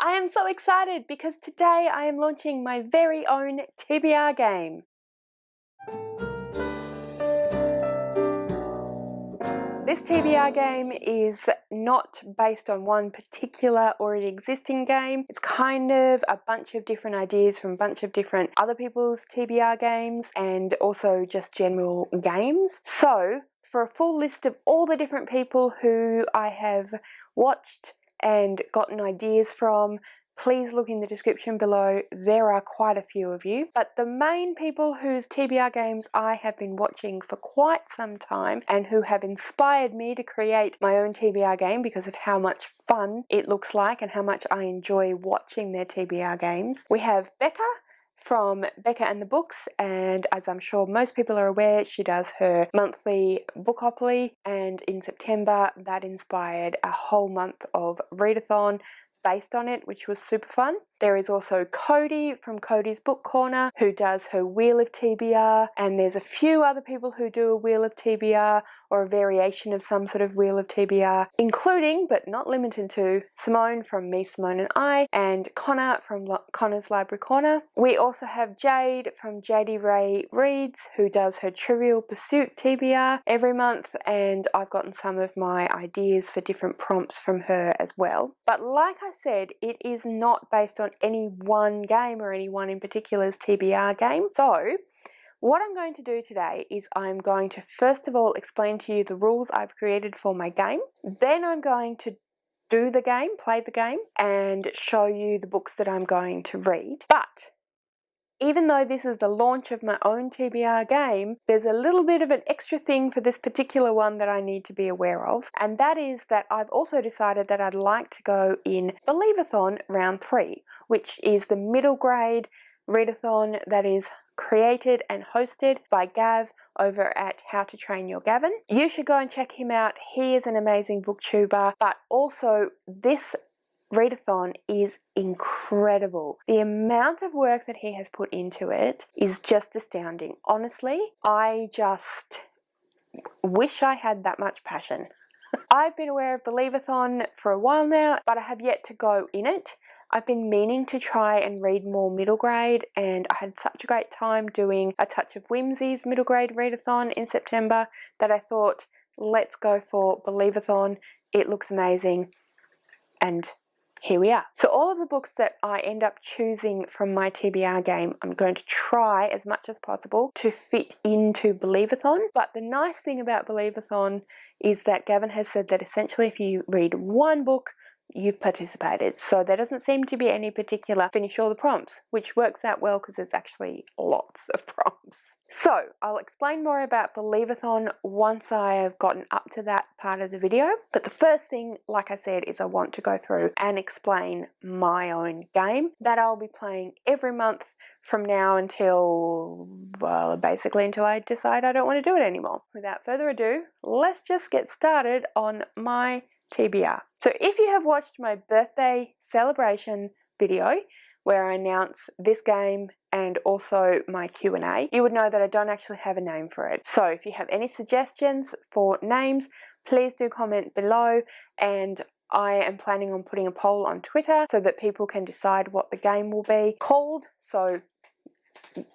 I am so excited because today I am launching my very own TBR game. This TBR game is not based on one particular already existing game. It's kind of a bunch of different ideas from a bunch of different other people's TBR games and also just general games. So, for a full list of all the different people who I have watched and gotten ideas from, please look in the description below. There are quite a few of you, but the main people whose TBR games I have been watching for quite some time and who have inspired me to create my own TBR game because of how much fun it looks like and how much I enjoy watching their TBR games. We have Becca from Becca and the Books, and as I'm sure most people are aware, she does her monthly Bookopoly, and in September that inspired a whole month of readathon based on it, which was super fun. There is also Cody from Cody's Book Corner who does her Wheel of TBR, and there's a few other people who do a Wheel of TBR or a variation of some sort of Wheel of TBR, including but not limited to Simone from Me, Simone and I, and Connor from Connor's Library Corner. We also have Jade from JD Ray Reads who does her Trivial Pursuit TBR every month, and I've gotten some of my ideas for different prompts from her as well. But like I said, it is not based on any one game or any one in particular's TBR game. So what I'm going to do today is I'm going to first of all explain to you the rules I've created for my game. Then I'm going to do the game, play the game, and show you the books that I'm going to read. But even though this is the launch of my own TBR game, there's a little bit of an extra thing for this particular one that I need to be aware of, and that is that I've also decided that I'd like to go in Believathon round 3, which is the middle grade readathon that is created and hosted by Gav over at How to Train Your Gavin. You should go and check him out. He is an amazing booktuber, but also this readathon is incredible. The amount of work that he has put into it is just astounding. Honestly, I just wish I had that much passion. I've been aware of Believathon for a while now, but I have yet to go in it. I've been meaning to try and read more middle grade, and I had such a great time doing A Touch of Whimsy's middle grade readathon in September that I thought, let's go for Believathon. It looks amazing, and here we are. So all of the books that I end up choosing from my TBR game, I'm going to try as much as possible to fit into Believathon. But the nice thing about Believathon is that Gavin has said that essentially if you read one book, you've participated. So there doesn't seem to be any particular finish all the prompts, which works out well because there's actually lots of prompts. So I'll explain more about Believathon once I have gotten up to that part of the video. But the first thing, like I said, is I want to go through and explain my own game that I'll be playing every month from now until, well, basically until I decide I don't want to do it anymore. Without further ado, let's just get started on my TBR. So if you have watched my birthday celebration video where I announce this game and also my Q&A, you would know that I don't actually have a name for it. So if you have any suggestions for names, please do comment below, and I am planning on putting a poll on Twitter so that people can decide what the game will be called. So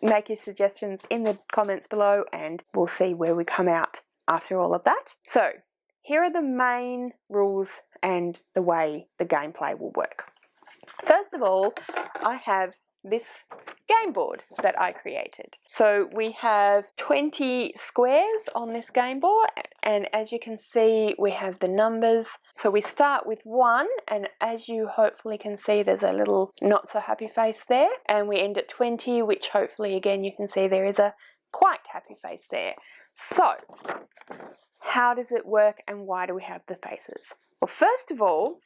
make your suggestions in the comments below and we'll see where we come out after all of that. So here are the main rules and the way the gameplay will work. First of all, I have this game board that I created. So we have 20 squares on this game board, and as you can see, we have the numbers. So we start with 1, and as you hopefully can see, there's a little not so happy face there, and we end at 20, which hopefully again you can see there is a quite happy face there. So how does it work and why do we have the faces? Well, first of all,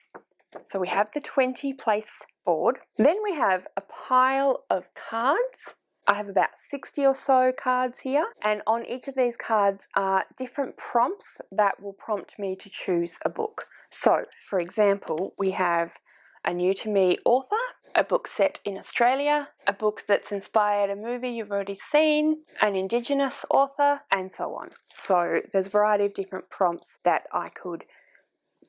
so we have the 20 place board. Then we have a pile of cards. I have about 60 or so cards here, and on each of these cards are different prompts that will prompt me to choose a book. So, for example, we have a new to me author, a book set in Australia, a book that's inspired a movie you've already seen, an Indigenous author, and so on. So there's a variety of different prompts that I could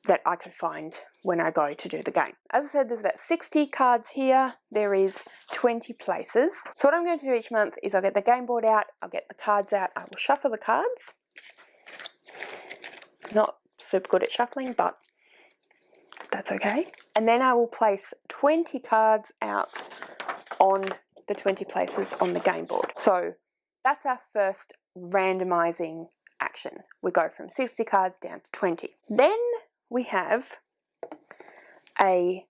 that I could find when I go to do the game. As I said, there's about 60 cards here. There is 20 places. So what I'm going to do each month is I'll get the game board out, I'll get the cards out, I will shuffle the cards. Not super good at shuffling, but that's okay. And then I will place 20 cards out on the 20 places on the game board. So that's our first randomizing action. We go from 60 cards down to 20. Then we have a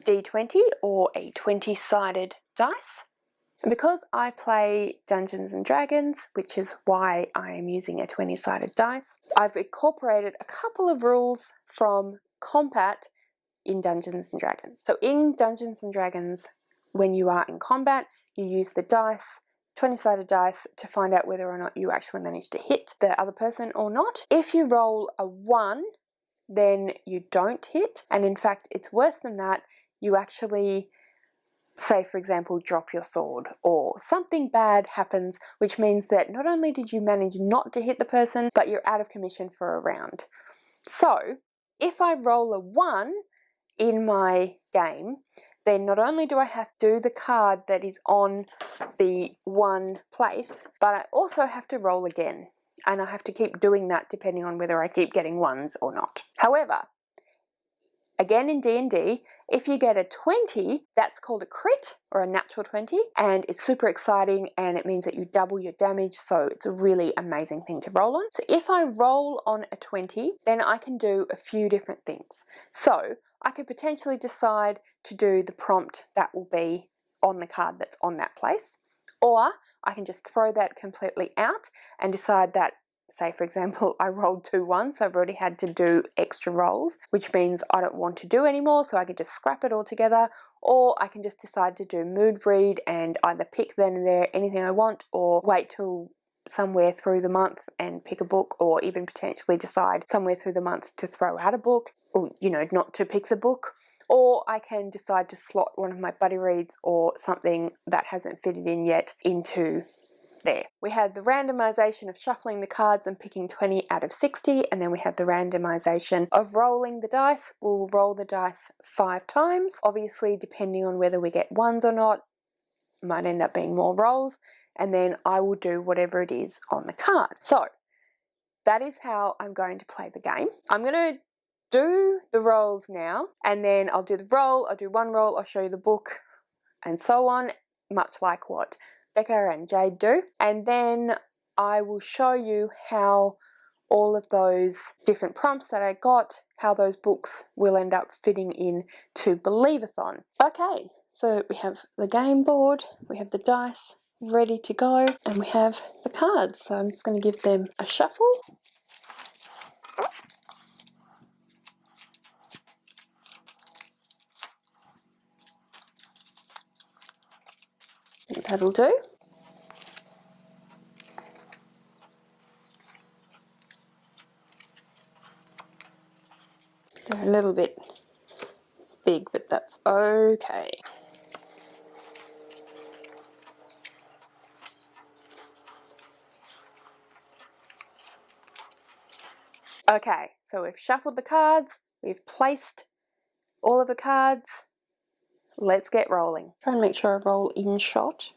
D20 or a 20-sided dice. And because I play Dungeons and Dragons, which is why I am using a 20-sided dice, I've incorporated a couple of rules from combat in Dungeons and Dragons. So in Dungeons and Dragons, when you are in combat, you use the dice, 20-sided dice, to find out whether or not you actually manage to hit the other person or not. If you roll a 1, then you don't hit, and in fact it's worse than that. You actually, say for example, drop your sword or something bad happens, which means that not only did you manage not to hit the person, but you're out of commission for a round. So if I roll a 1 in my game, then not only do I have to do the card that is on the 1 place, but I also have to roll again. And I have to keep doing that depending on whether I keep getting 1s or not. However, again in D&D, if you get a 20, that's called a crit or a natural 20, and it's super exciting and it means that you double your damage, so it's a really amazing thing to roll on. So if I roll on a 20, then I can do a few different things. So I could potentially decide to do the prompt that will be on the card that's on that place, or I can just throw that completely out and decide that, say for example, I rolled 2 1s, so I've already had to do extra rolls, which means I don't want to do anymore, so I can just scrap it all together, or I can just decide to do mood read and either pick then and there anything I want, or wait till somewhere through the month and pick a book, or even potentially decide somewhere through the month to throw out a book, or not to pick the book. Or I can decide to slot one of my buddy reads or something that hasn't fitted in yet into there. We had the randomization of shuffling the cards and picking 20 out of 60, and then we have the randomization of rolling the dice. We'll roll the dice 5 times. Obviously, depending on whether we get 1s or not, might end up being more rolls, and then I will do whatever it is on the card. So that is how I'm going to play the game. I'm going to do the rolls now, and then I'll do the roll, I'll do 1 roll, I'll show you the book, and so on, much like what Becca and Jade do, and then I will show you how all of those different prompts that I got, how those books will end up fitting in to Believathon. Okay, so we have the game board, we have the dice ready to go, and we have the cards. So I'm just going to give them a shuffle. That'll do. They're a little bit big, but that's okay. Okay, so we've shuffled the cards, we've placed all of the cards. Let's get rolling. Try and make sure I roll in shot.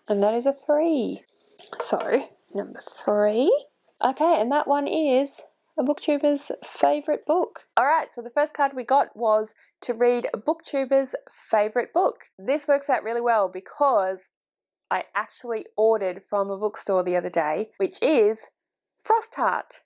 And that is a 3. So, number 3. Okay, and that one is a booktuber's favourite book. Alright, so the first card we got was to read a booktuber's favourite book. This works out really well because I actually ordered from a bookstore the other day, which is Frostheart.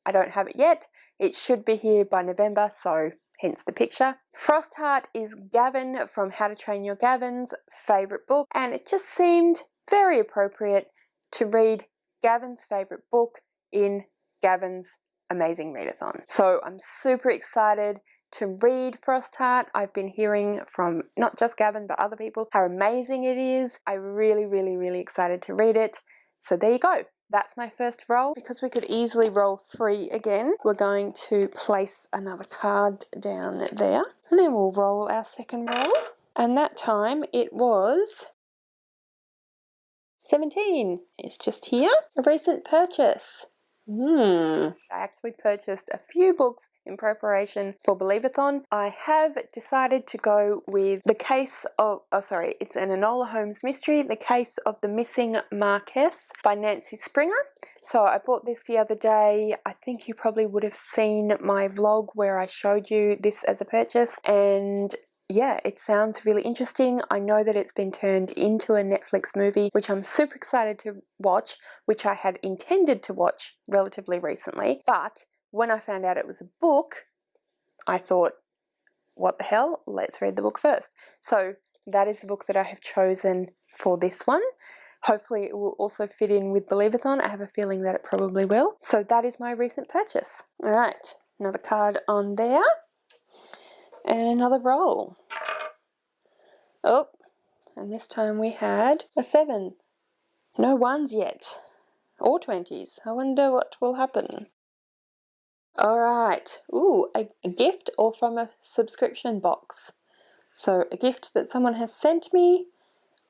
I don't have it yet. It should be here by November, so hence the picture. Frostheart is Gavin from How to Train Your Gavin's favourite book, and it just seemed very appropriate to read Gavin's favourite book in Gavin's amazing readathon. So I'm super excited to read Frostheart. I've been hearing from not just Gavin but other people how amazing it is. I'm really excited to read it. So there you go. That's my first roll. Because we could easily roll 3 again, we're going to place another card down there. And then we'll roll our second roll. And that time it was 17. It's just here. A recent purchase. I actually purchased a few books in preparation for Believathon. I have decided to go with The Case of, it's an Enola Holmes mystery, The Case of the Missing Marguess by Nancy Springer. So I bought this the other day. I think you probably would have seen my vlog where I showed you this as a purchase, and yeah, it sounds really interesting. I know that it's been turned into a Netflix movie, which I'm super excited to watch, which I had intended to watch relatively recently. But when I found out it was a book, I thought, what the hell? Let's read the book first. So that is the book that I have chosen for this one. Hopefully it will also fit in with Believathon. I have a feeling that it probably will. So that is my recent purchase. All right, another card on there. And another roll. Oh, and this time we had a 7. No 1s yet. Or 20s. I wonder what will happen. Alright. Ooh, a gift or from a subscription box. So a gift that someone has sent me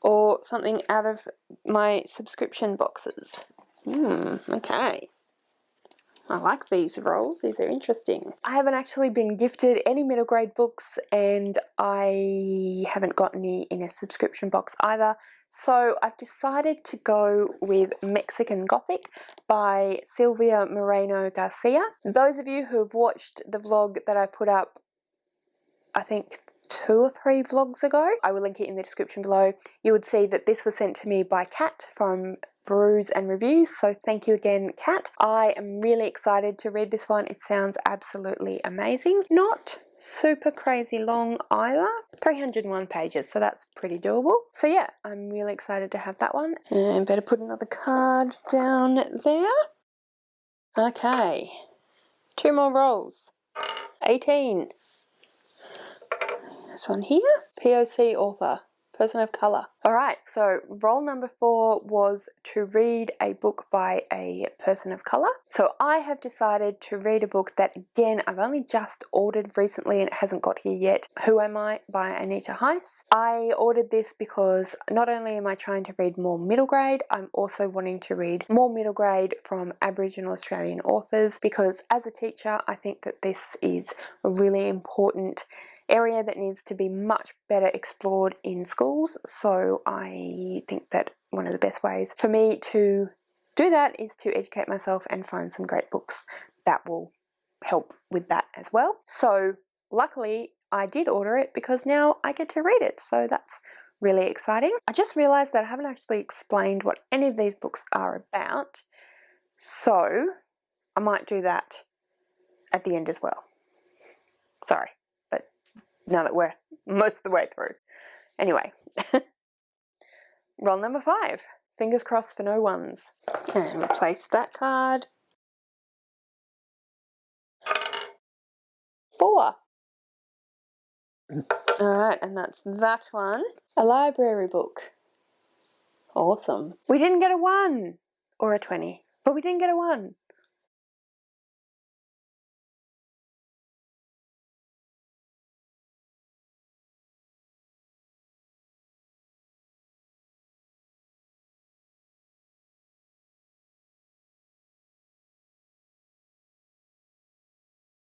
or something out of my subscription boxes. Okay. I like these rolls, these are interesting. I haven't actually been gifted any middle grade books, and I haven't got any in a subscription box either. So I've decided to go with Mexican Gothic by Silvia Moreno Garcia. Those of you who have watched the vlog that I put up, I think 2 or 3 vlogs ago, I will link it in the description below, you would see that this was sent to me by Kat from Brews and Reviews, so thank you again, Kat. I am really excited to read this one. It sounds absolutely amazing. Not super crazy long either. 301 pages, so that's pretty doable. So yeah, I'm really excited to have that one. And better put another card down there. Okay, 2 more rolls. 18. This one here, POC author, person of colour. Alright, so roll number 4 was to read a book by a person of colour. So I have decided to read a book that, again, I've only just ordered recently and it hasn't got here yet. Who Am I by Anita Heiss. I ordered this because not only am I trying to read more middle grade, I'm also wanting to read more middle grade from Aboriginal Australian authors, because as a teacher I think that this is a really important area that needs to be much better explored in schools. So I think that one of the best ways for me to do that is to educate myself and find some great books that will help with that as well. So luckily I did order it because now I get to read it, so that's really exciting. I just realised that I haven't actually explained what any of these books are about, so I might do that at the end as well. Sorry, but now that we're most of the way through. Anyway, roll number 5. Fingers crossed for no 1s. And replace that card. 4. Alright, and that's that one. A library book. Awesome. We didn't get a 1 or a 20, but we didn't get a 1.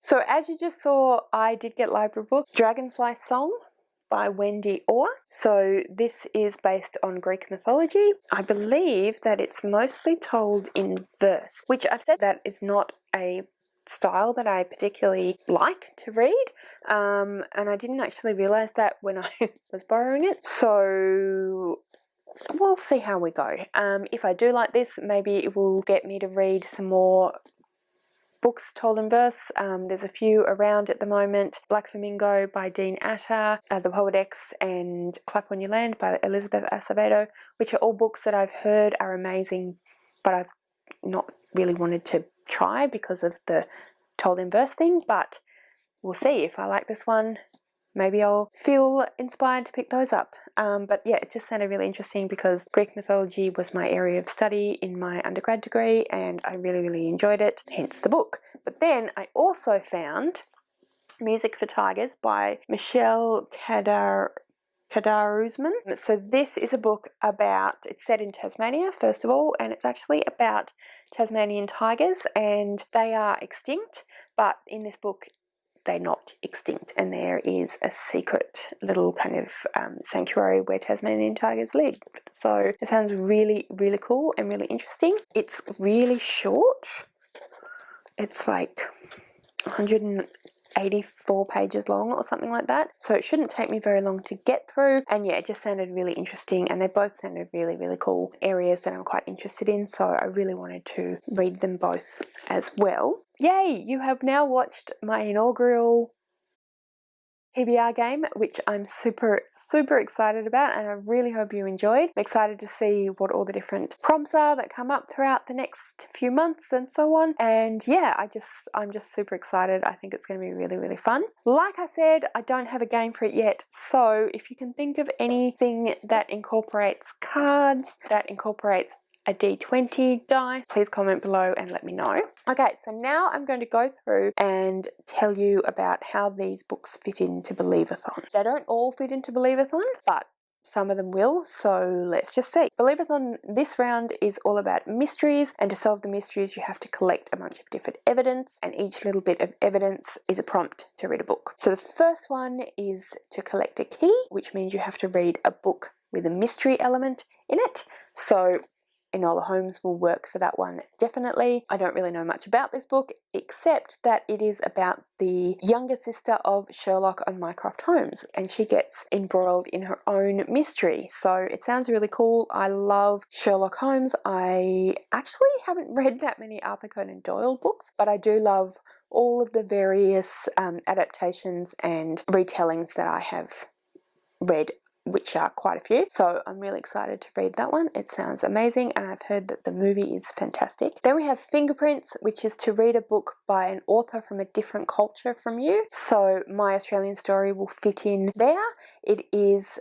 So as you just saw, I did get library book, Dragonfly Song by Wendy Orr. So this is based on Greek mythology. I believe that it's mostly told in verse, which I've said that is not a style that I particularly like to read, and I didn't actually realise that when I was borrowing it. So we'll see how we go. If I do like this, maybe it will get me to read some more books told in verse. There's a few around at the moment. Black Flamingo by Dean Atta, The Poedex, and Clap on Your Land by Elizabeth Acevedo, which are all books that I've heard are amazing, but I've not really wanted to try because of the told in verse thing. But we'll see. If I like this one, maybe I'll feel inspired to pick those up. But yeah, it just sounded really interesting because Greek mythology was my area of study in my undergrad degree and I really, really enjoyed it, hence the book. But then I also found Music for Tigers by Michelle Kadaruzman. So this is a book about, it's set in Tasmania first of all, and it's actually about Tasmanian tigers, and they are extinct, but in this book they're not extinct, and there is a secret little kind of sanctuary where Tasmanian tigers live. So it sounds really, really cool and really interesting. It's really short. It's like 184 pages long or something like that, so it shouldn't take me very long to get through. And yeah, it just sounded really interesting, and they both sounded really, really cool areas that I'm quite interested in, so I really wanted to read them both as well. Yay, you have now watched my inaugural TBR game, which I'm super, super excited about, and I really hope you enjoyed. I'm excited to see what all the different prompts are that come up throughout the next few months and so on. And yeah, I'm just super excited. I think it's going to be really, really fun. Like I said, I don't have a game for it yet, so if you can think of anything that incorporates cards, that incorporates a D20 die, please comment below and let me know. Okay, so now I'm going to go through and tell you about how these books fit into Believathon. They don't all fit into Believathon, but some of them will, so let's just see. Believathon this round is all about mysteries, and to solve the mysteries you have to collect a bunch of different evidence, and each little bit of evidence is a prompt to read a book. So the first one is to collect a key, which means you have to read a book with a mystery element in it. So Enola Holmes will work for that one, definitely. I don't really know much about this book, except that it is about the younger sister of Sherlock and Mycroft Holmes, and she gets embroiled in her own mystery. So it sounds really cool. I love Sherlock Holmes. I actually haven't read that many Arthur Conan Doyle books, but I do love all of the various adaptations and retellings that I have read, which are quite a few. So I'm really excited to read that one. It sounds amazing, and I've heard that the movie is fantastic. Then we have Fingerprints, which is to read a book by an author from a different culture from you. So My Australian Story will fit in there. It is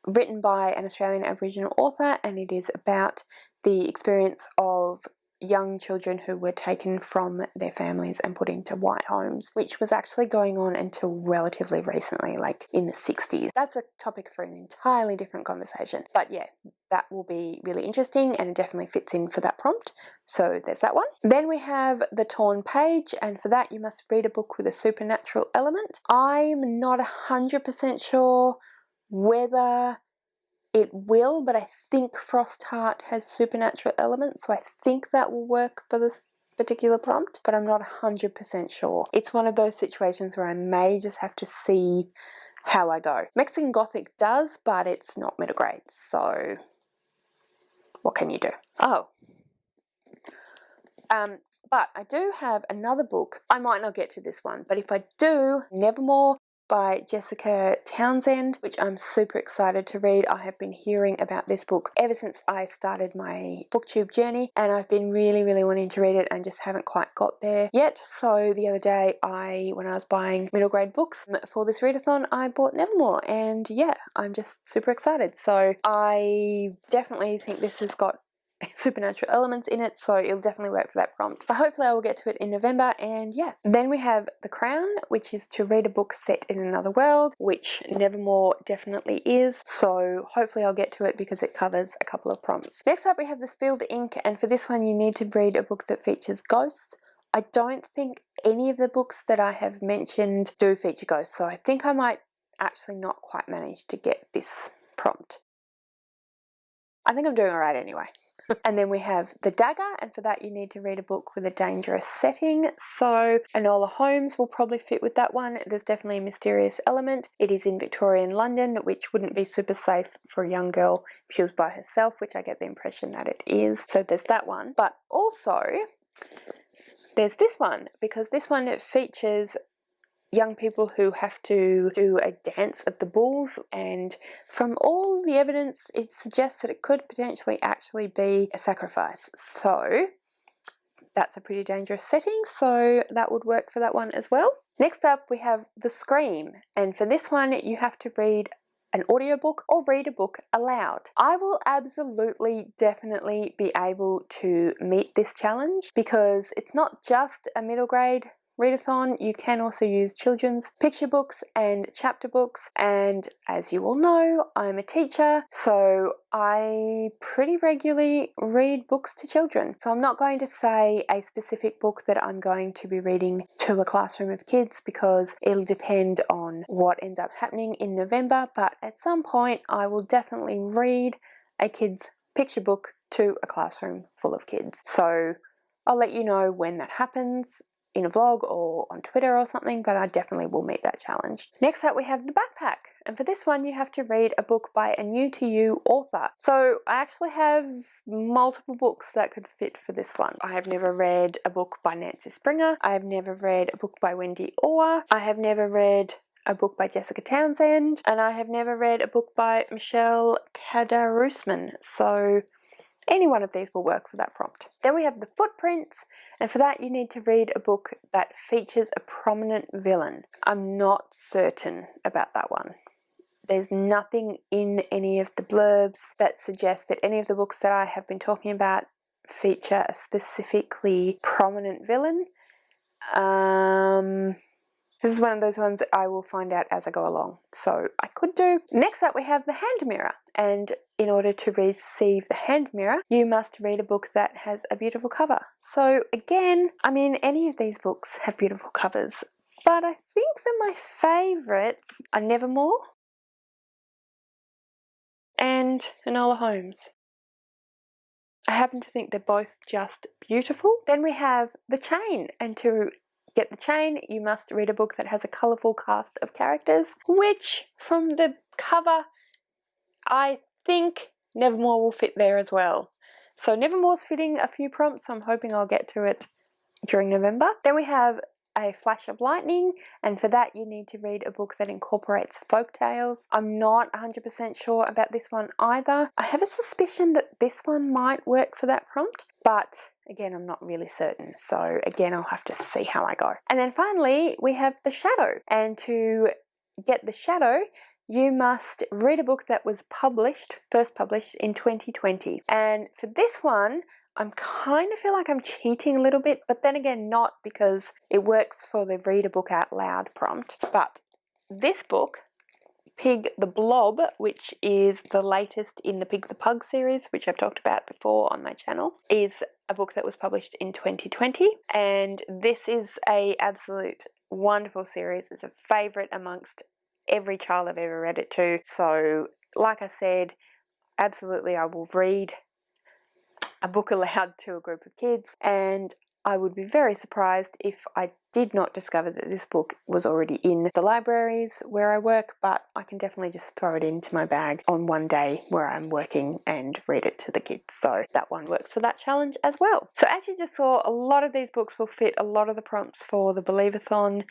written by an Australian Aboriginal author, and it is about the experience of young children who were taken from their families and put into white homes, which was actually going on until relatively recently, like in the 60s. That's a topic for an entirely different conversation. But yeah, that will be really interesting, and it definitely fits in for that prompt. So there's that one. Then we have The Torn Page, and for that you must read a book with a supernatural element. I'm not 100% sure whether it will, but I think Frostheart has supernatural elements, so I think that will work for this particular prompt, but I'm not 100% sure. It's one of those situations where I may just have to see how I go. Mexican Gothic does, but it's not middle grade, so what can you do? Oh. But I do have another book. I might not get to this one, but if I do, Nevermore by Jessica Townsend, which I'm super excited to read. I have been hearing about this book ever since I started my booktube journey, and I've been really, really wanting to read it and just haven't quite got there yet. So the other day, when I was buying middle grade books for this readathon, I bought Nevermore, and yeah, I'm just super excited. So I definitely think this has got supernatural elements in it, so it'll definitely work for that prompt. So hopefully I will get to it in November, and yeah. Then we have The Crown, which is to read a book set in another world, which Nevermore definitely is, so hopefully I'll get to it because it covers a couple of prompts. Next up we have The Spilled Ink, and for this one you need to read a book that features ghosts. I don't think any of the books that I have mentioned do feature ghosts, so I think I might actually not quite manage to get this prompt. I think I'm doing alright anyway. And then we have The Dagger, and for that you need to read a book with a dangerous setting. So Enola Holmes will probably fit with that one. There's definitely a mysterious element. It is in Victorian London, which wouldn't be super safe for a young girl if she was by herself, which I get the impression that it is. So there's that one. But also there's this one, because this one features young people who have to do a dance of the bulls, and from all the evidence it suggests that it could potentially actually be a sacrifice. So that's a pretty dangerous setting, so that would work for that one as well. Next up we have The Scream, and for this one you have to read an audiobook or read a book aloud. I will absolutely definitely be able to meet this challenge because it's not just a middle grade readathon, you can also use children's picture books and chapter books, and as you all know, I'm a teacher, so I pretty regularly read books to children. So I'm not going to say a specific book that I'm going to be reading to a classroom of kids because it'll depend on what ends up happening in November, but at some point I will definitely read a kid's picture book to a classroom full of kids. So I'll let you know when that happens in a vlog or on Twitter or something, but I definitely will meet that challenge. Next up we have the backpack, and for this one you have to read a book by a new to you author. So I actually have multiple books that could fit for this one. I have never read a book by Nancy Springer, I have never read a book by Wendy Orr, I have never read a book by Jessica Townsend, and I have never read a book by Michelle Kadarusman. So any one of these will work for that prompt. Then we have the footprints, and for that you need to read a book that features a prominent villain. I'm not certain about that one. There's nothing in any of the blurbs that suggests that any of the books that I have been talking about feature a specifically prominent villain. This is one of those ones that I will find out as I go along, so I could do. Next up we have the hand mirror, and in order to receive the hand mirror you must read a book that has a beautiful cover. So again, I mean, any of these books have beautiful covers, but I think that my favourites are Nevermore and Enola Holmes. I happen to think they're both just beautiful. Then we have The Chain, and to get The Chain you must read a book that has a colourful cast of characters, which from the cover I think Nevermore will fit there as well. So Nevermore's fitting a few prompts, so I'm hoping I'll get to it during November. Then we have A Flash of Lightning, and for that you need to read a book that incorporates folk tales. I'm not 100% sure about this one either. I have a suspicion that this one might work for that prompt, but again, I'm not really certain, so again, I'll have to see how I go. And then finally, we have The Shadow, and to get The Shadow, you must read a book that was first published in 2020. And for this one, I'm kind of feel like I'm cheating a little bit, but then again not, because it works for the read a book out loud prompt. But this book, Pig the Blob, which is the latest in the Pig the Pug series, which I've talked about before on my channel, is a book that was published in 2020, and this is a absolute wonderful series. It's a favourite amongst every child I've ever read it to. So like I said, absolutely I will read a book aloud to a group of kids, and I would be very surprised if I did not discover that this book was already in the libraries where I work, but I can definitely just throw it into my bag on one day where I'm working and read it to the kids. So that one works for that challenge as well. So as you just saw, a lot of these books will fit a lot of the prompts for the Believathon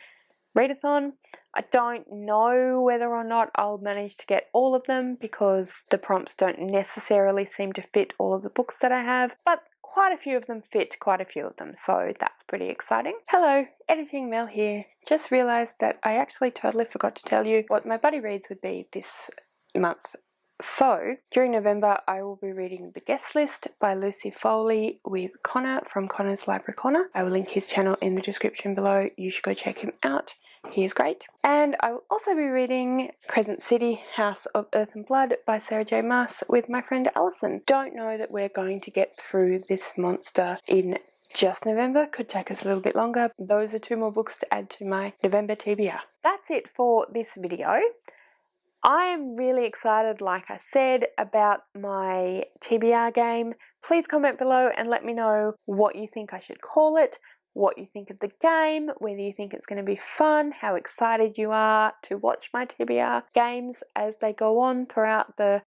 readathon. I don't know whether or not I'll manage to get all of them because the prompts don't necessarily seem to fit all of the books that I have, but quite a few of them fit quite a few of them, so that's pretty exciting. Hello, Editing Mel here. Just realised that I actually totally forgot to tell you what my buddy reads would be this month. So, during November I will be reading The Guest List by Lucy Foley with Connor from Connor's Library Corner. I will link his channel in the description below. You should go check him out. He is great. And I will also be reading Crescent City, House of Earth and Blood by Sarah J. Maas with my friend Alison. Don't know that we're going to get through this monster in just November. Could take us a little bit longer. Those are 2 more books to add to my November TBR. That's it for this video. I am really excited, like I said, about my TBR game. Please comment below and let me know what you think I should call it, what you think of the game, whether you think it's going to be fun, how excited you are to watch my TBR games as they go on throughout the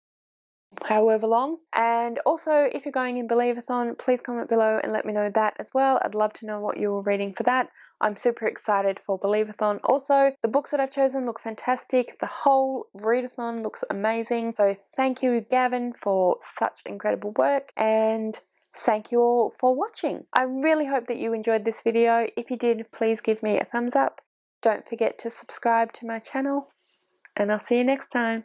however long. And also, if you're going in Believathon, please comment below and let me know that as well. I'd love to know what you're reading for that. I'm super excited for Believathon. Also, the books that I've chosen look fantastic. The whole readathon looks amazing. So thank you, Gavin, for such incredible work, and thank you all for watching. I really hope that you enjoyed this video. If you did, please give me a thumbs up. Don't forget to subscribe to my channel, and I'll see you next time.